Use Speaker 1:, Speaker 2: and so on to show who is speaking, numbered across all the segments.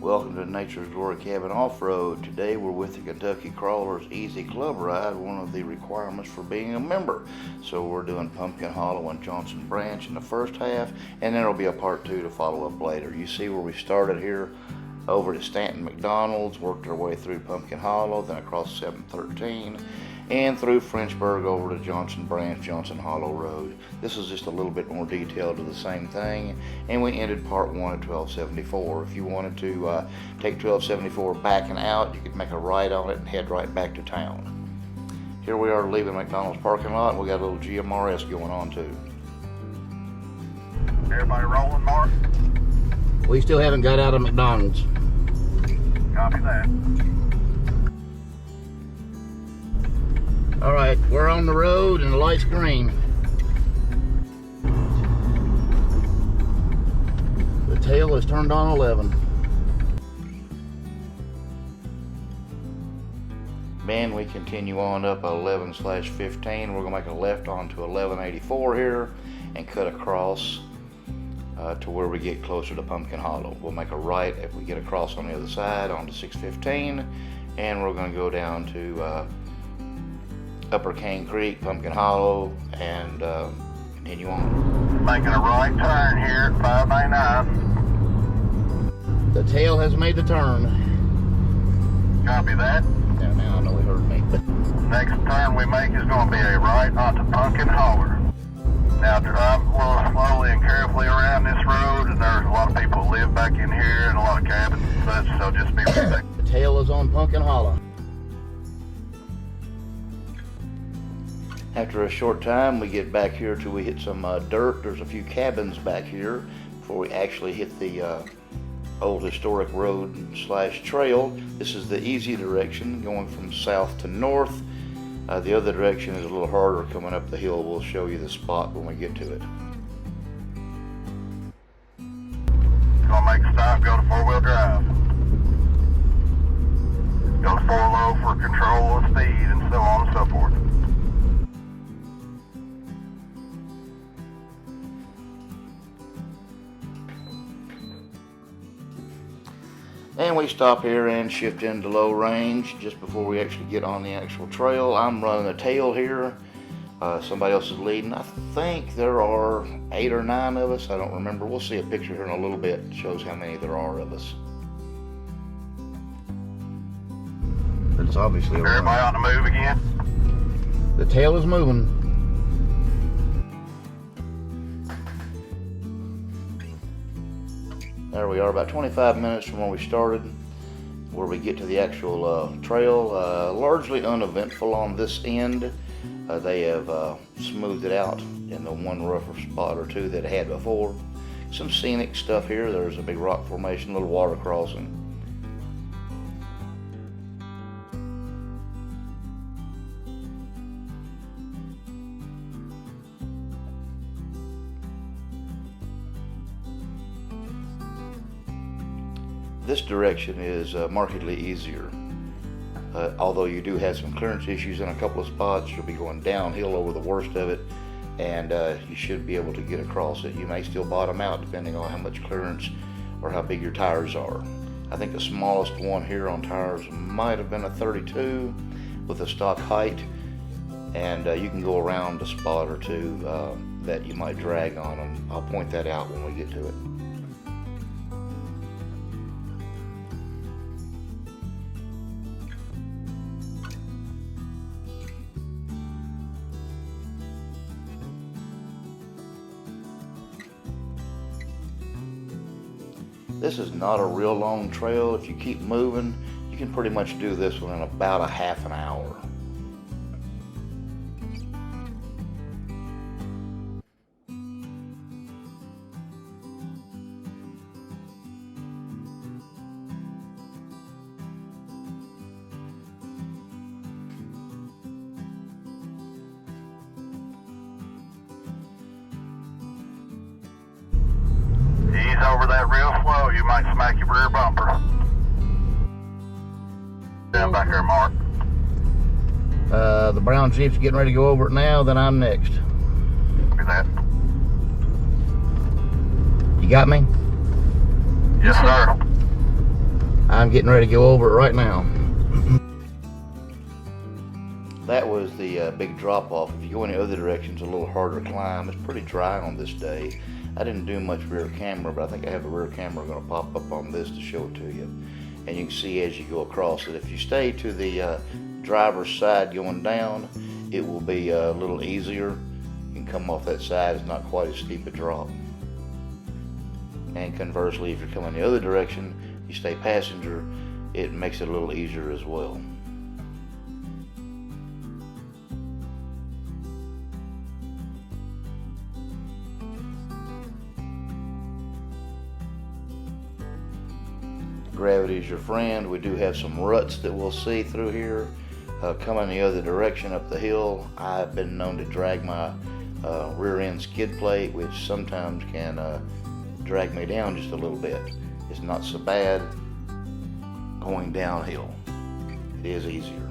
Speaker 1: Welcome to Nature's Glory Cabin Off-Road. Today we're with the Kentucky Krawlers Easy Club Ride, one of the requirements for being a member. So we're doing Pumpkin Hollow and Johnson Branch in the first half, and then there'll be a part 2 to follow up later. You see where we started here over to Stanton McDonald's, worked our way through Pumpkin Hollow, then across 713, and through Frenchburg over to Johnson Branch, Johnson Hollow Road. This is just a little bit more detailed to the same thing, and we ended part 1 at 1274. If you wanted to take 1274 back and out, you could make a right on it and head right back to town. Here we are leaving McDonald's parking lot. We got a little GMRS going on too.
Speaker 2: Everybody rolling, Mark?
Speaker 1: We still haven't got out of McDonald's.
Speaker 2: Copy that.
Speaker 1: All right, we're on the road and the light's green. The tail is turned on 11. Then we continue on up 11/15. We're gonna make a left onto 1184 here and cut across to where we get closer to Pumpkin Hollow. We'll make a right if we get across on the other side onto 615, and we're gonna go down to Upper Cane Creek, Pumpkin Hollow, and continue on.
Speaker 2: Making a right turn here at 599.
Speaker 1: The tail has made the turn.
Speaker 2: Copy that.
Speaker 1: Now I know he heard me.
Speaker 2: Next turn we make is going to be a right onto Pumpkin Hollow. Now drive a little slowly and carefully around this road, and there's a lot of people that live back in here and a lot of cabins and such, so just be respectful.
Speaker 1: The tail is on Pumpkin Hollow. After a short time, we get back here till we hit some dirt. There's a few cabins back here before we actually hit the old historic road / trail. This is the easy direction, going from south to north. The other direction is a little harder coming up the hill. We'll show you the spot when we get to it.
Speaker 2: Gonna make a stop, go to 4-wheel drive. Go to 4 low for control of speed and so on and so forth.
Speaker 1: And we stop here and shift into low range just before we actually get on the actual trail. I'm running the tail here. Somebody else is leading. I think there are 8 or 9 of us. I don't remember. We'll see a picture here in a little bit. It shows how many there are of us. It's obviously
Speaker 2: Everybody on the move again?
Speaker 1: The tail is moving. There we are, about 25 minutes from where we started, where we get to the actual trail. Largely uneventful on this end. They have smoothed it out in the one rougher spot or two that it had before. Some scenic stuff here. There's a big rock formation, little water crossing. This direction is markedly easier, although you do have some clearance issues in a couple of spots. You'll be going downhill over the worst of it, and you should be able to get across it. You may still bottom out depending on how much clearance or how big your tires are. I think the smallest one here on tires might have been a 32 with a stock height, and you can go around a spot or two that you might drag on them. I'll point that out when we get to it. This is not a real long trail. If you keep moving, you can pretty much do this one in about a half an hour.
Speaker 2: Over that real slow, you might smack your rear bumper. Down back here, Mark.
Speaker 1: The brown Jeep's getting ready to go over it now, then I'm next.
Speaker 2: Look at that.
Speaker 1: You got me?
Speaker 2: Yes, sir.
Speaker 1: I'm getting ready to go over it right now. That was the big drop off. If you go in the other direction, it's a little harder to climb. It's pretty dry on this day. I didn't do much rear camera, but I think I have a rear camera going to pop up on this to show it to you. And you can see as you go across it. If you stay to the driver's side going down, it will be a little easier. You can come off that side. It's not quite as steep a drop. And conversely, if you're coming the other direction, you stay passenger, it makes it a little easier as well. Gravity is your friend. We do have some ruts that we'll see through here. Coming the other direction up the hill, I've been known to drag my rear end skid plate, which sometimes can drag me down just a little bit. It's not so bad going downhill. It is easier.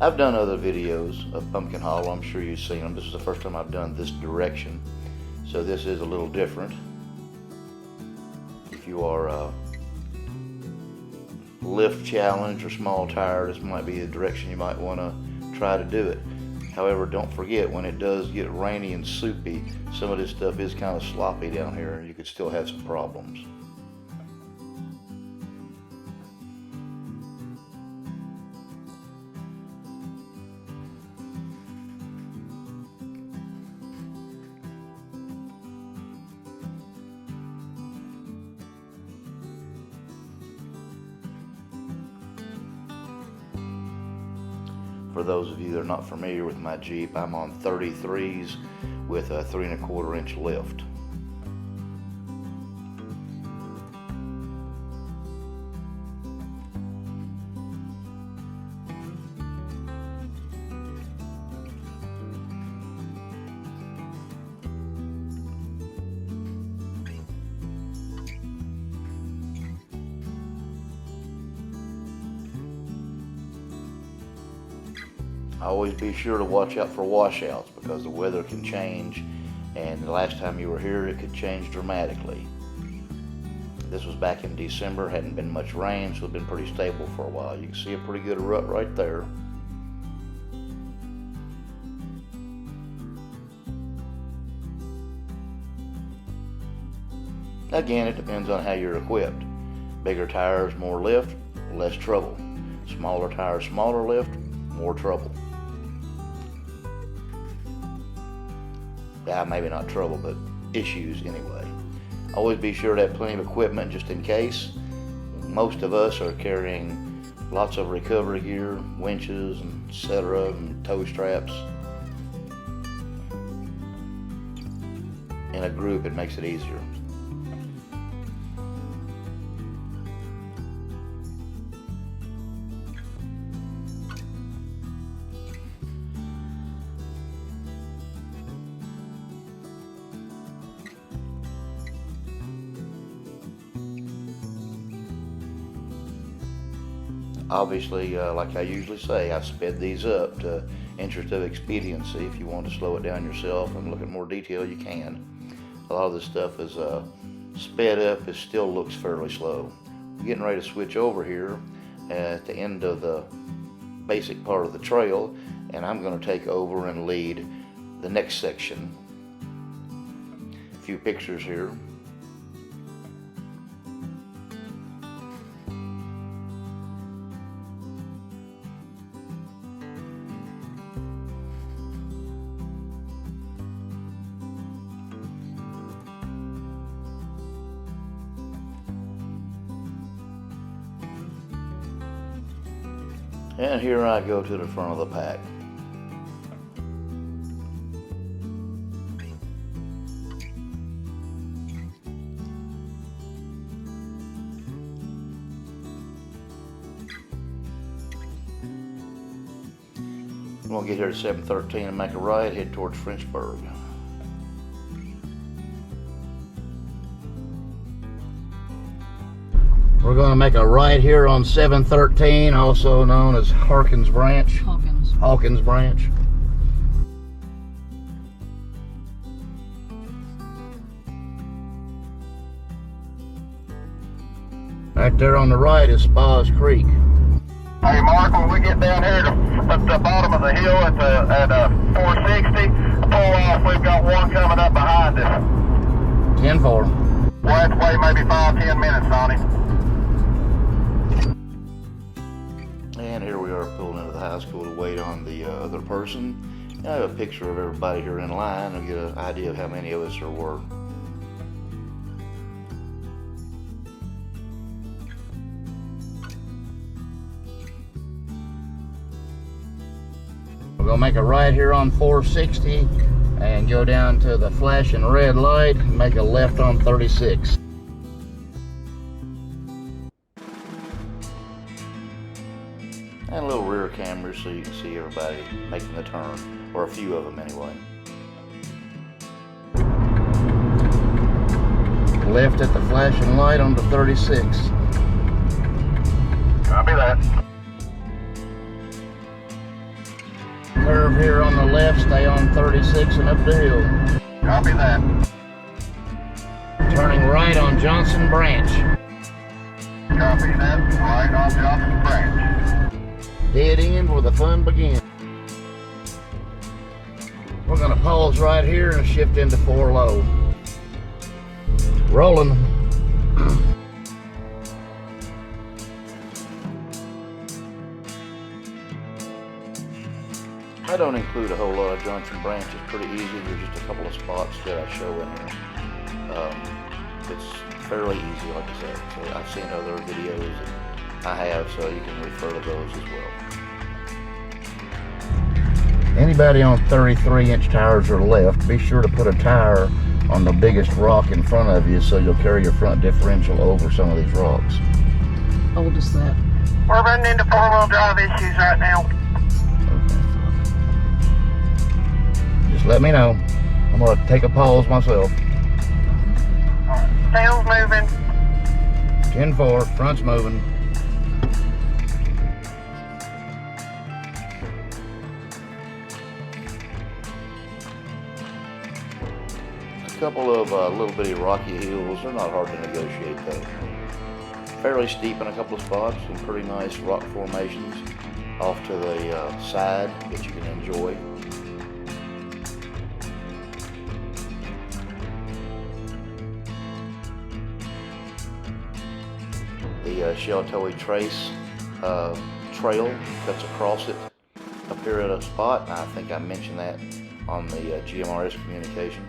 Speaker 1: I've done other videos of Pumpkin Hollow. I'm sure you've seen them. This is the first time I've done this direction, so this is a little different. If you are lift challenge or small tire, this might be the direction you might want to try to do it. However, don't forget, when it does get rainy and soupy, some of this stuff is kind of sloppy down here. You could still have some problems. For those of you that are not familiar with my Jeep, I'm on 33s with a 3 1/4 inch lift. Always be sure to watch out for washouts because the weather can change, and the last time you were here it could change dramatically. This was back in December, hadn't been much rain, so it's been pretty stable for a while. You can see a pretty good rut right there. Again, it depends on how you're equipped. Bigger tires, more lift, less trouble. Smaller tires, smaller lift, more trouble. Maybe not trouble, but issues anyway. Always be sure to have plenty of equipment just in case. Most of us are carrying lots of recovery gear, winches, and etc., and tow straps. In a group, it makes it easier. Obviously, like I usually say, I sped these up to interest of expediency. If you want to slow it down yourself and look at more detail, you can. A lot of this stuff is sped up. It still looks fairly slow. We're getting ready to switch over here at the end of the basic part of the trail, and I'm going to take over and lead the next section. A few pictures here. And here I go to the front of the pack. We'll get here at 7:13 and make a right, head towards Frenchburg. We're going to make a right here on 713, also known as Hawkins Branch. Hawkins Branch. Right there on the right is Spas Creek.
Speaker 2: Hey Mark, when we get down here at the bottom of the hill at 460, pull off. We've got one coming up behind us.
Speaker 1: 10-4.
Speaker 2: We'll have to wait maybe 5-10 minutes on him.
Speaker 1: And here we are pulling into the high school to wait on the other person. I have a picture of everybody here in line and get an idea of how many of us there were. We're gonna make a right here on 460 and go down to the flashing red light and make a left on 36. And a little rear camera so you can see everybody making the turn, or a few of them anyway. Left at the flashing light on the 36.
Speaker 2: Copy that.
Speaker 1: Curve here on the left, stay on 36 and up the hill.
Speaker 2: Copy that.
Speaker 1: Turning right on Johnson Branch.
Speaker 2: Copy that. Right on Johnson Branch.
Speaker 1: Dead end where the fun begins. We're gonna pause right here and shift into 4 low. Rolling. I don't include a whole lot of Johnson Branch. It's pretty easy. There's just a couple of spots that I show in here. It's fairly easy, like I said. So I've seen other videos that I have, so you can refer to those as well. Anybody on 33-inch tires or left, be sure to put a tire on the biggest rock in front of you so you'll carry your front differential over some of these rocks.
Speaker 3: How old is that?
Speaker 2: We're running into 4-wheel drive issues right now.
Speaker 1: Just let me know. I'm going to take a pause myself.
Speaker 2: Tail's moving.
Speaker 1: 10-4, front's moving. A couple of little bitty rocky hills. They're not hard to negotiate though. Fairly steep in a couple of spots. Some pretty nice rock formations off to the side that you can enjoy. The Sheltoe Trace trail cuts across it up here at a spot. I think I mentioned that on the GMRS communication.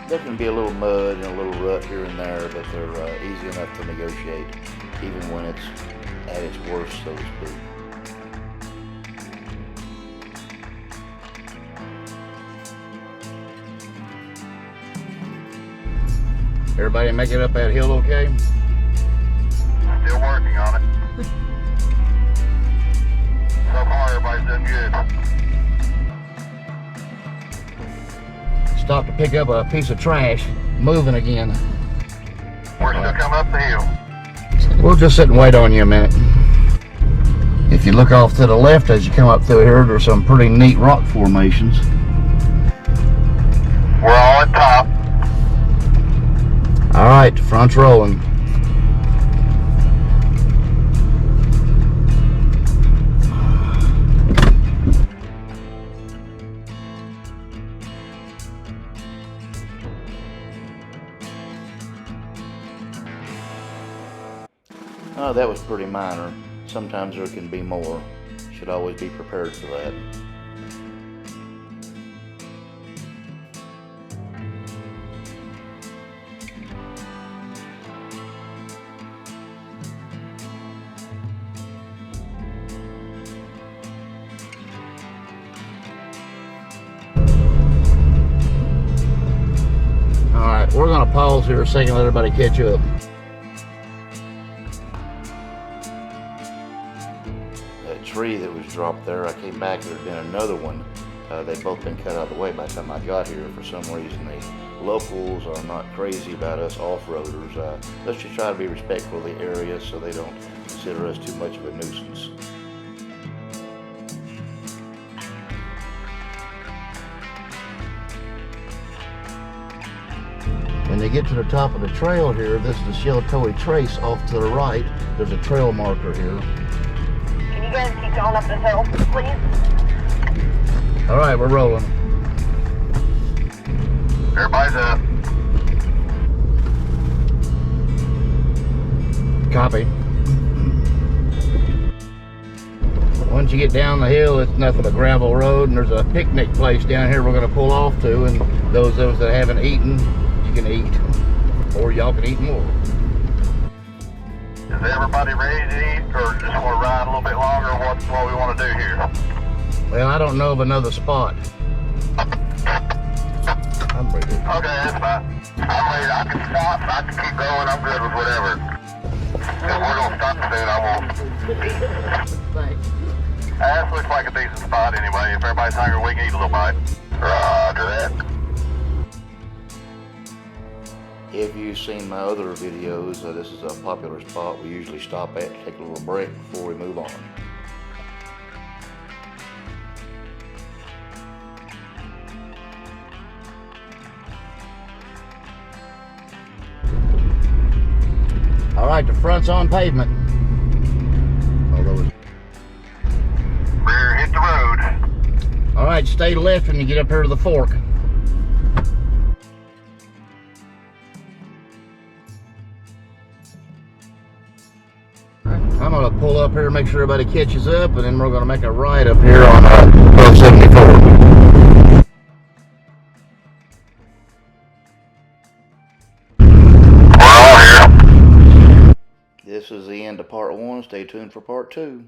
Speaker 1: There can be a little mud and a little rut here and there, but they're easy enough to negotiate, even when it's at its worst, so to speak. Everybody make it up that hill okay?
Speaker 2: Still working on it. So far, everybody's doing good.
Speaker 1: Stopped to pick up a piece of trash, moving again.
Speaker 2: We're still coming up the hill.
Speaker 1: We'll just sit and wait on you a minute. If you look off to the left as you come up through here, there's some pretty neat rock formations.
Speaker 2: We're all at top.
Speaker 1: All right, front's rolling. Oh, that was pretty minor. Sometimes there can be more. Should always be prepared for that. we're gonna pause here a second, let everybody catch up. That tree that was dropped there, I came back, there had been another one. They've both been cut out of the way by the time I got here. For some reason, the locals are not crazy about us off-roaders. Let's just try to be respectful of the area so they don't consider us too much of a nuisance. When they get to the top of the trail here, this is the Sheltoe Trace off to the right. There's a trail marker here.
Speaker 4: Can you guys keep going up this hill, please?
Speaker 1: All right, we're rolling.
Speaker 2: Everybody's up.
Speaker 1: Copy. Once you get down the hill, it's nothing but gravel road, and there's a picnic place down here we're going to pull off to, and those of us that haven't eaten, you can eat, or y'all can eat more.
Speaker 2: Is everybody ready to eat, or just want to ride a little bit longer? What we want to do here?
Speaker 1: Well, I don't know of another spot. I'm ready.
Speaker 2: Okay, that's fine. I'm ready. I can stop. I can keep going. I'm good with whatever. If we're going to stop soon, I won't.
Speaker 1: Thanks.
Speaker 2: This looks like a decent spot anyway. If everybody's hungry, we can eat a little bite. Roger that.
Speaker 1: If you've seen my other videos, this is a popular spot we usually stop at to take a little break before we move on. All right, the front's on pavement.
Speaker 2: Rear, hit the road.
Speaker 1: All right, stay left when you get up here to the fork. I'm gonna pull up here, make sure everybody catches up, and then we're gonna make a right up here on 1274. This is the end of part one. Stay tuned for part two.